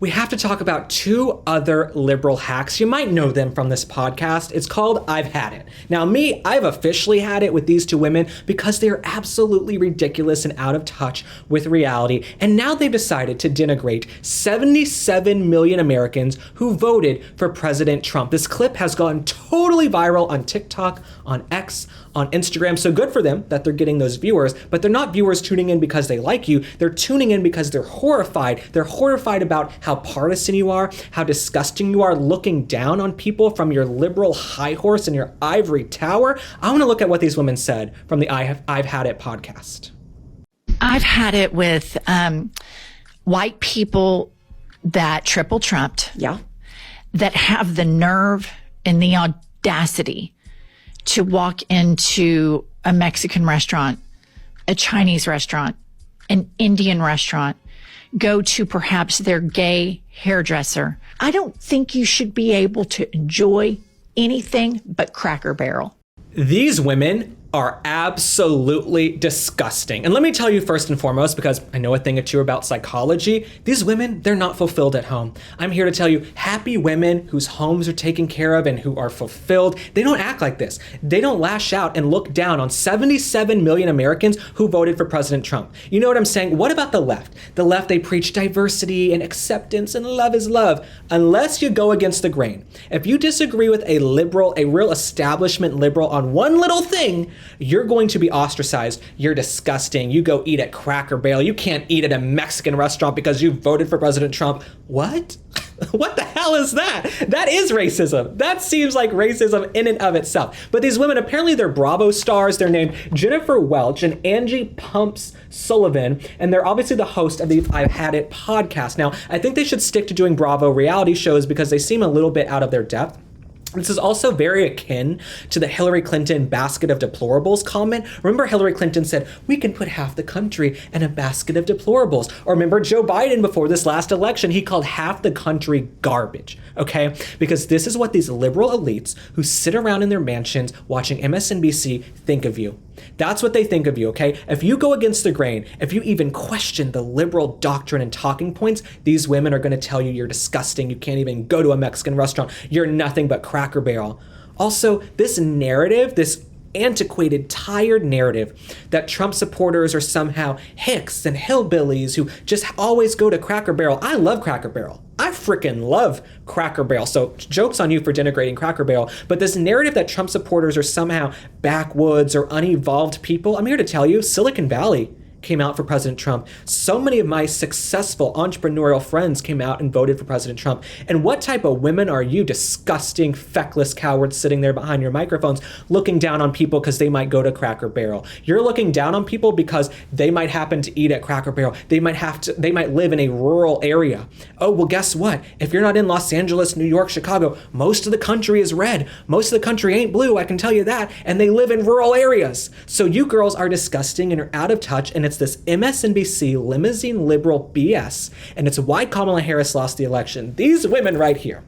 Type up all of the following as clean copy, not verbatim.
we have to talk about two other liberal hacks. You might know them from this podcast. It's called I've Had It. Now me, I've officially had it with these two women because they're absolutely ridiculous and out of touch with reality. And now they've decided to denigrate 77 million Americans who voted for President Trump. This clip has gone totally viral on TikTok, on X, on Instagram. So good for them that they're getting those viewers, but they're not viewers tuning in because they like you. They're tuning in because they're horrified. They're horrified about how partisan you are, how disgusting you are, looking down on people from your liberal high horse and your ivory tower. I want to look at what these women said from the I've Had It podcast. I've had it with white people that triple trumped. Yeah. That have the nerve and the audacity to walk into a Mexican restaurant, a Chinese restaurant, an Indian restaurant, go to perhaps their gay hairdresser. I don't think you should be able to enjoy anything but Cracker Barrel. These women are absolutely disgusting. And let me tell you first and foremost, because I know a thing or two about psychology, these women, they're not fulfilled at home. I'm here to tell you, happy women whose homes are taken care of and who are fulfilled, they don't act like this. They don't lash out and look down on 77 million Americans who voted for President Trump. You know what I'm saying? What about the left? The left, they preach diversity and acceptance and love is love, unless you go against the grain. If you disagree with a liberal, a real establishment liberal on one little thing, you're going to be ostracized. You're disgusting. You go eat at Cracker Barrel. You can't eat at a Mexican restaurant because you voted for President Trump. What? What the hell is that? That is racism. That seems like racism in and of itself. But these women, apparently they're Bravo stars. They're named Jennifer Welch and Angie Pumps Sullivan, and they're obviously the host of the I've Had It podcast. Now, I think they should stick to doing Bravo reality shows because they seem a little bit out of their depth. This is also very akin to the Hillary Clinton basket of deplorables comment. Remember Hillary Clinton said, we can put half the country in a basket of deplorables. Or remember Joe Biden before this last election, he called half the country garbage, okay? Because this is what these liberal elites who sit around in their mansions watching MSNBC think of you. That's what they think of you, okay? If you go against the grain, if you even question the liberal doctrine and talking points, these women are gonna tell you you're disgusting, you can't even go to a Mexican restaurant, you're nothing but Cracker Barrel. Also, this narrative, this antiquated, tired narrative that Trump supporters are somehow hicks and hillbillies who just always go to Cracker Barrel. I love Cracker Barrel. I freaking love Cracker Barrel. So joke's on you for denigrating Cracker Barrel. But this narrative that Trump supporters are somehow backwoods or unevolved people, I'm here to tell you, Silicon Valley came out for President Trump. So many of my successful entrepreneurial friends came out and voted for President Trump. And what type of women are you, disgusting, feckless cowards sitting there behind your microphones looking down on people because they might go to Cracker Barrel? You're looking down on people because they might happen to eat at Cracker Barrel. They might live in a rural area. Oh, well, guess what? If you're not in Los Angeles, New York, Chicago, most of the country is red. Most of the country ain't blue, I can tell you that. And they live in rural areas. So you girls are disgusting and are out of touch, and it's this MSNBC limousine liberal BS, and it's why Kamala Harris lost the election. These women right here,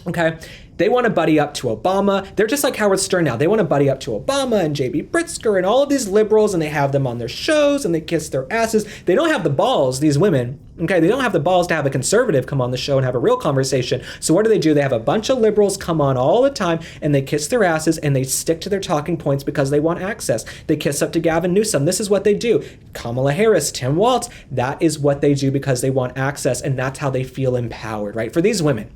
okay? They want to buddy up to Obama. They're just like Howard Stern now. They want to buddy up to Obama and J.B. Pritzker and all of these liberals, and they have them on their shows and they kiss their asses. They don't have the balls, these women, okay? They don't have the balls to have a conservative come on the show and have a real conversation. So what do? They have a bunch of liberals come on all the time and they kiss their asses and they stick to their talking points because they want access. They kiss up to Gavin Newsom. This is what they do. Kamala Harris, Tim Walz, that is what they do because they want access, and that's how they feel empowered, right? For these women,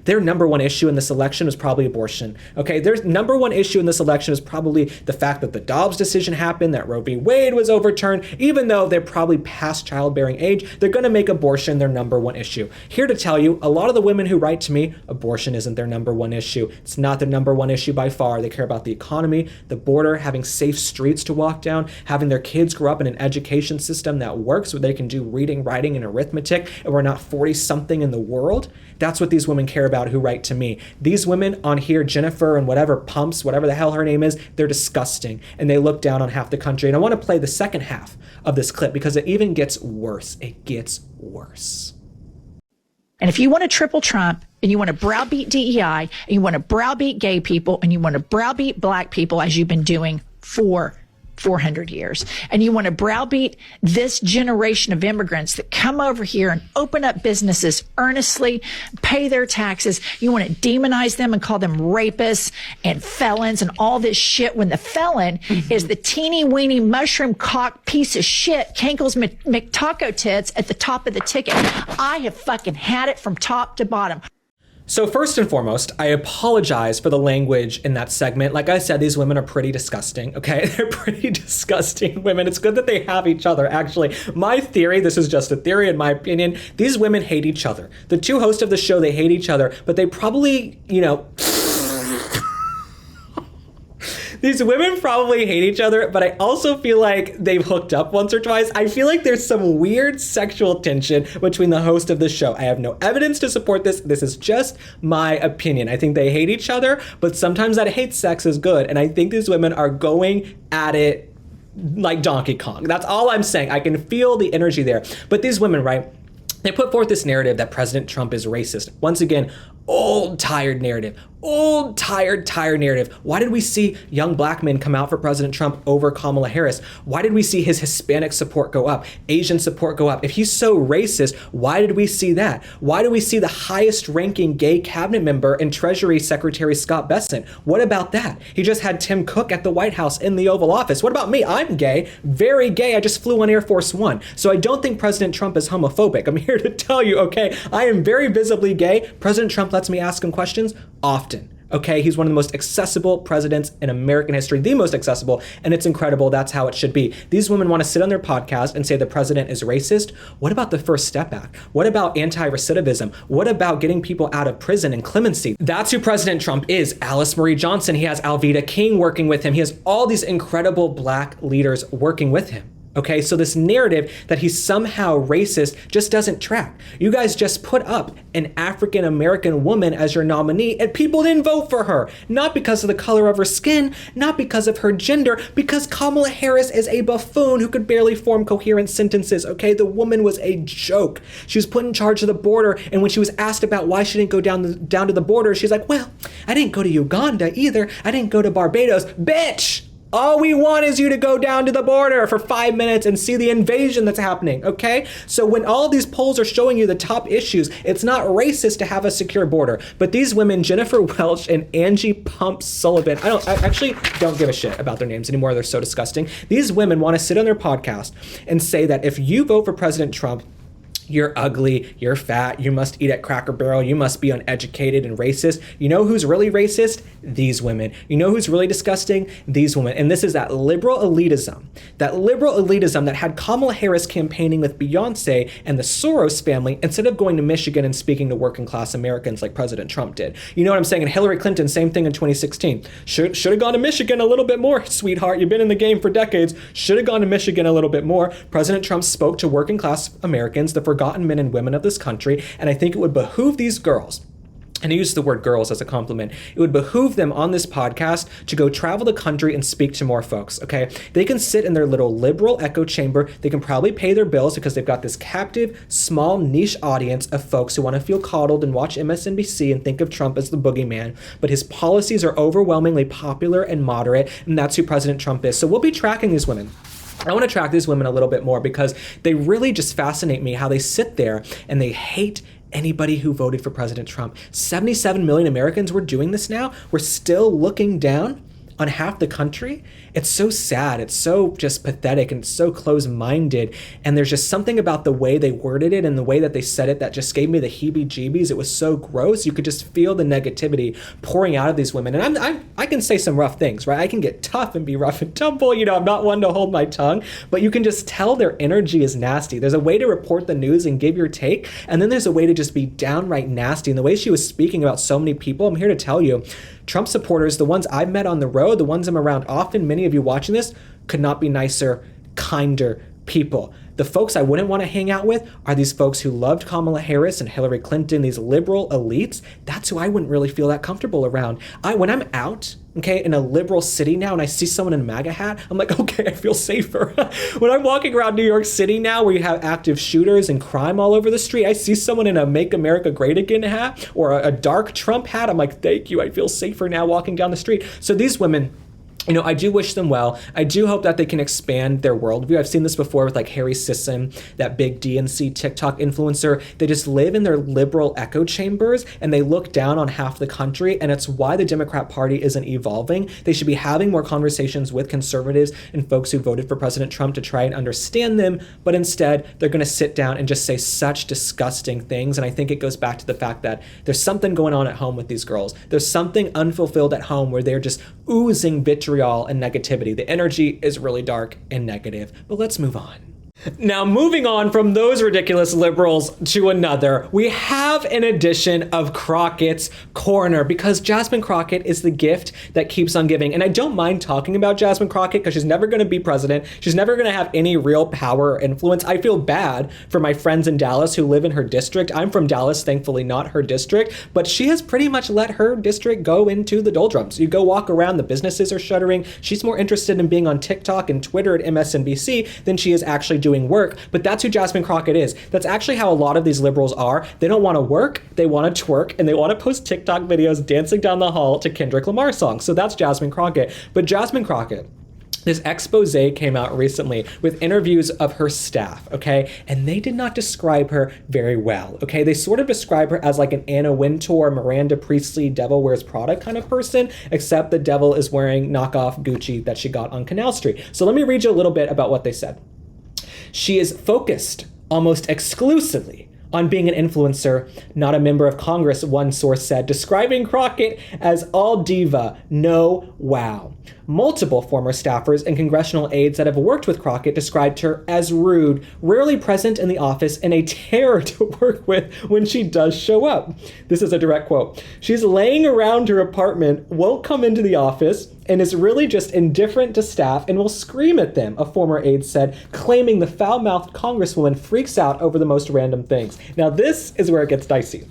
their number one issue in this election was probably abortion. Okay, their number one issue in this election is probably the fact that the Dobbs decision happened, that Roe v. Wade was overturned. Even though they're probably past childbearing age, they're going to make abortion their number one issue. Here to tell you, a lot of the women who write to me, abortion isn't their number one issue. It's not their number one issue by far. They care about the economy, the border, having safe streets to walk down, having their kids grow up in an education system that works where they can do reading, writing, and arithmetic, and we're not 40-something in the world. That's what these women care about who write to me. These women on here, Jennifer and whatever Pumps, whatever the hell her name is, they're disgusting, and they look down on half the country. And I want to play the second half of this clip because it even gets worse. It gets worse. And if you want to triple Trump and you want to browbeat DEI and you want to browbeat gay people and you want to browbeat black people as you've been doing for 400 years. And you want to browbeat this generation of immigrants that come over here and open up businesses earnestly, pay their taxes. You want to demonize them and call them rapists and felons and all this shit when the felon is the teeny weeny mushroom cock piece of shit, Kankles McTaco tits at the top of the ticket. I have fucking had it from top to bottom. So first and foremost, I apologize for the language in that segment. Like I said, these women are pretty disgusting, okay? They're pretty disgusting women. It's good that they have each other, actually. My theory, this is just a theory in my opinion, these women hate each other. The two hosts of the show, they hate each other, but they probably, these women probably hate each other, but I also feel like they've hooked up once or twice. I feel like there's some weird sexual tension between the host of the show. I have no evidence to support this. This is just my opinion. I think they hate each other, but sometimes that hate sex is good. And I think these women are going at it like Donkey Kong. That's all I'm saying. I can feel the energy there. But these women, right? They put forth this narrative that President Trump is racist. Once again, old, tired narrative. Old, tired narrative. Why did we see young black men come out for President Trump over Kamala Harris? Why did we see his Hispanic support go up? Asian support go up? If he's so racist, why did we see that? Why do we see the highest ranking gay cabinet member and Treasury Secretary Scott Bessent? What about that? He just had Tim Cook at the White House in the Oval Office. What about me? I'm gay, very gay. I just flew on Air Force One. So I don't think President Trump is homophobic. I'm here to tell you, okay, I am very visibly gay. President Trump lets me ask him questions often. Okay, he's one of the most accessible presidents in American history, the most accessible, and it's incredible. That's how it should be. These women want to sit on their podcast and say the president is racist. What about the First Step Act? What about anti-recidivism? What about getting people out of prison and clemency? That's who President Trump is. Alice Marie Johnson. He has Alveda King working with him. He has all these incredible black leaders working with him. Okay, so this narrative that he's somehow racist just doesn't track. You guys just put up an African-American woman as your nominee and people didn't vote for her. Not because of the color of her skin, not because of her gender, because Kamala Harris is a buffoon who could barely form coherent sentences, okay? The woman was a joke. She was put in charge of the border, and when she was asked about why she didn't go down to the border, she's like, well, I didn't go to Uganda either. I didn't go to Barbados. Bitch! All we want is you to go down to the border for 5 minutes and see the invasion that's happening, okay? So when all these polls are showing you the top issues, it's not racist to have a secure border. But these women, Jennifer Welch and Angie Pump Sullivan, I actually don't give a shit about their names anymore. They're so disgusting. These women want to sit on their podcast and say that if you vote for President Trump, you're ugly, you're fat, you must eat at Cracker Barrel, you must be uneducated and racist. You know who's really racist? These women. You know who's really disgusting? These women. And this is that liberal elitism that had Kamala Harris campaigning with Beyonce and the Soros family instead of going to Michigan and speaking to working class Americans like President Trump did. You know what I'm saying? And Hillary Clinton, same thing in 2016. Should have gone to Michigan a little bit more, sweetheart. You've been in the game for decades. Should have gone to Michigan a little bit more. President Trump spoke to working class Americans, the forgotten men and women of this country, and I think it would behoove these girls, and I use the word girls as a compliment, it would behoove them on this podcast to go travel the country and speak to more folks, okay? They can sit in their little liberal echo chamber. They can probably pay their bills because they've got this captive, small, niche audience of folks who want to feel coddled and watch MSNBC and think of Trump as the boogeyman, but his policies are overwhelmingly popular and moderate, and that's who President Trump is. So we'll be tracking these women. I want to track these women a little bit more because they really just fascinate me how they sit there and they hate anybody who voted for President Trump. 77 million Americans were doing this now. We're still looking down on half the country. It's so sad. It's so just pathetic and so close-minded. And there's just something about the way they worded it and the way that they said it that just gave me the heebie-jeebies. It was so gross. You could just feel the negativity pouring out of these women. And I can say some rough things, right? I can get tough and be rough and tumble. You know, I'm not one to hold my tongue, but you can just tell their energy is nasty. There's a way to report the news and give your take, and then there's a way to just be downright nasty. And the way she was speaking about so many people, I'm here to tell you, Trump supporters, the ones I've met on the road, the ones I'm around often, many of you watching this, could not be nicer, kinder people. The folks I wouldn't want to hang out with are these folks who loved Kamala Harris and Hillary Clinton, these liberal elites. That's who I wouldn't really feel that comfortable around. When I'm out, okay, in a liberal city now and I see someone in a MAGA hat, I'm like, okay, I feel safer. When I'm walking around New York City now where you have active shooters and crime all over the street, I see someone in a Make America Great Again hat or a dark Trump hat, I'm like, thank you, I feel safer now walking down the street. So these women, I do wish them well. I do hope that they can expand their worldview. I've seen this before with like Harry Sisson, that big DNC TikTok influencer. They just live in their liberal echo chambers and they look down on half the country, and it's why the Democrat Party isn't evolving. They should be having more conversations with conservatives and folks who voted for President Trump to try and understand them, but instead they're going to sit down and just say such disgusting things. And I think it goes back to the fact that there's something going on at home with these girls. There's something unfulfilled at home where they're just oozing vitriol and negativity. The energy is really dark and negative. But let's move on. Now, moving on from those ridiculous liberals to another, we have an edition of Crockett's Corner, because Jasmine Crockett is the gift that keeps on giving. And I don't mind talking about Jasmine Crockett because she's never going to be president. She's never going to have any real power or influence. I feel bad for my friends in Dallas who live in her district. I'm from Dallas, thankfully not her district, but she has pretty much let her district go into the doldrums. You go walk around, the businesses are shuttering. She's more interested in being on TikTok and Twitter at MSNBC than she is actually doing work. But that's who Jasmine Crockett is. That's actually how a lot of these liberals are. They don't want to work, they want to twerk, and they want to post TikTok videos dancing down the hall to Kendrick Lamar songs. So that's Jasmine Crockett. But Jasmine Crockett, this expose came out recently with interviews of her staff, okay? And they did not describe her very well, okay? They sort of describe her as like an Anna Wintour, Miranda Priestley, Devil Wears Prada kind of person, except the devil is wearing knockoff Gucci that she got on Canal Street. So let me read you a little bit about what they said. She is focused almost exclusively on being an influencer, not a member of Congress, one source said, describing Crockett as all diva, no wow. Multiple former staffers and congressional aides that have worked with Crockett described her as rude, rarely present in the office, and a terror to work with when she does show up. This is a direct quote. She's laying around her apartment, won't come into the office, and is really just indifferent to staff and will scream at them, a former aide said, claiming the foul-mouthed congresswoman freaks out over the most random things. Now this is where it gets dicey.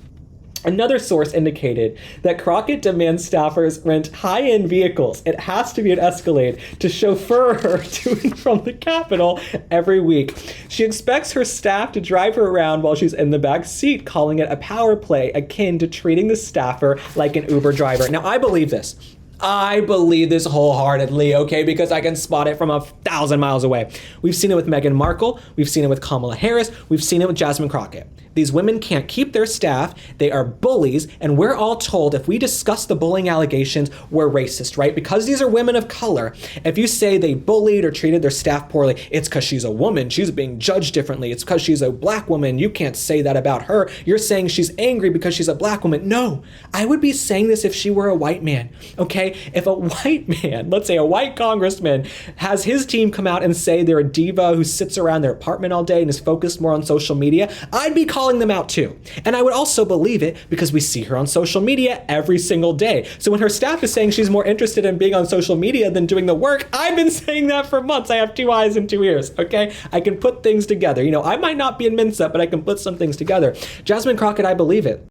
Another source indicated that Crockett demands staffers rent high-end vehicles. It has to be an Escalade to chauffeur her to and from the Capitol every week. She expects her staff to drive her around while she's in the back seat, calling it a power play akin to treating the staffer like an Uber driver. Now, I believe this. I believe this wholeheartedly, okay, because I can spot it from 1,000 miles away. We've seen it with Meghan Markle. We've seen it with Kamala Harris. We've seen it with Jasmine Crockett. These women can't keep their staff. They are bullies. And we're all told if we discuss the bullying allegations, we're racist, right? Because these are women of color. If you say they bullied or treated their staff poorly, it's because she's a woman. She's being judged differently. It's because she's a black woman. You can't say that about her. You're saying she's angry because she's a black woman. No, I would be saying this if she were a white man, okay? If a white man, let's say a white congressman, has his team come out and say they're a diva who sits around their apartment all day and is focused more on social media, I'd be calling them out too. And I would also believe it because we see her on social media every single day. So when her staff is saying she's more interested in being on social media than doing the work, I've been saying that for months. I have 2 eyes and 2 ears, okay? I can put things together. I might not be in Mensa, but I can put some things together. Jasmine Crockett, I believe it.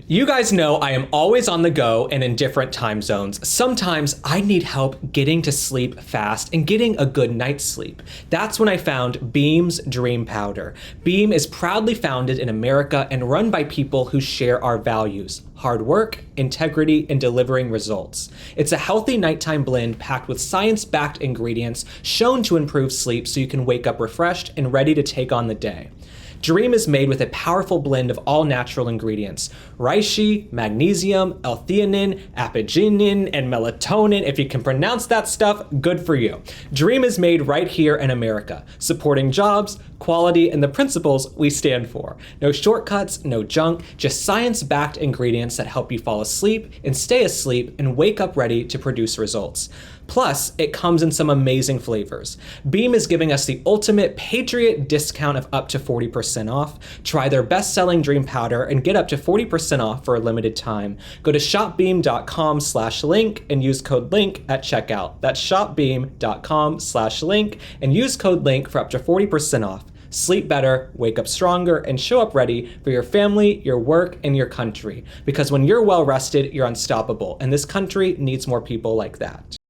You guys know I am always on the go and in different time zones. Sometimes I need help getting to sleep fast and getting a good night's sleep. That's when I found Beam's Dream Powder. Beam is proudly founded in America and run by people who share our values: hard work, integrity, and delivering results. It's a healthy nighttime blend packed with science-backed ingredients shown to improve sleep so you can wake up refreshed and ready to take on the day. Dream is made with a powerful blend of all natural ingredients: reishi, magnesium, L-theanine, apigenin, and melatonin. If you can pronounce that stuff, good for you. Dream is made right here in America, supporting jobs, quality, and the principles we stand for. No shortcuts, no junk, just science-backed ingredients that help you fall asleep and stay asleep and wake up ready to produce results. Plus, it comes in some amazing flavors. Beam is giving us the ultimate Patriot discount of up to 40% off. Try their best-selling Dream Powder and get up to 40% off for a limited time. Go to shopbeam.com/link and use code LINK at checkout. That's shopbeam.com/link and use code LINK for up to 40% off. Sleep better, wake up stronger, and show up ready for your family, your work, and your country. Because when you're well rested, you're unstoppable, and this country needs more people like that.